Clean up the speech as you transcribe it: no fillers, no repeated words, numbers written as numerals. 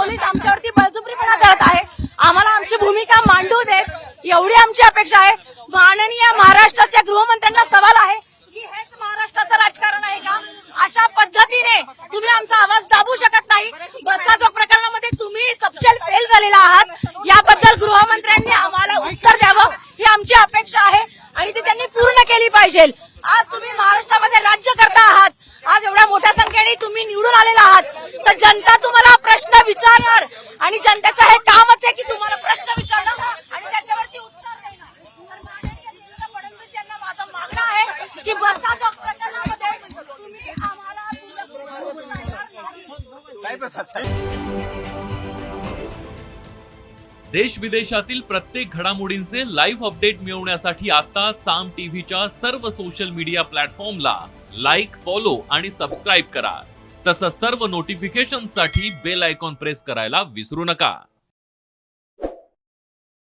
Police आमच्यावरती बळजुबरीपणा करत आहे. आम्हाला आमची भूमिका मांडू देत, एवढी आमची अपेक्षा आहे. माननीय महाराष्ट्राच्या गृहमंत्र्यांना सवाल आहे की हेच महाराष्ट्राचं राजकारण आहे का? अशा पद्धतीने तुम्ही आमचा आवाज दाबू शकत नाही. बसचा प्रकरणामध्ये तुम्ही सबसेल फेल झालेला आहात. याबद्दल गृहमंत्र्यांनी आम्हाला उत्तर द्यावं ही आमची अपेक्षा आहे आणि ती त्यांनी पूर्ण केली पाहिजे. आज तुम्ही महाराष्ट्रामध्ये राज्य करता आहात, आज एवढ्या मोठ्या संख्येने तुम्ही निवडून आलेला आहात, तर जनता तुम्हाला प्रश्न विचारणार आणि जनतेचं हे कामच आहे की तुम्हाला प्रश्न विचारणं आणि त्याच्यावरती उत्तर देणं. तर माननीय देवेंद्र फडणवीस यांना माझं मागणं आहे की बसच्या प्रकरणामध्ये तुम्ही आम्हाला देश विदेशातील प्रत्येक घडामोडींचे लाईव्ह अपडेट मिळवण्यासाठी आता साम टीव्हीच्या सर्व सोशल मीडिया प्लॅटफॉर्मला लाईक, फॉलो आणि सबस्क्राईब करा. तसंच सर्व नोटिफिकेशनसाठी बेल आयकॉन प्रेस करायला विसरू नका.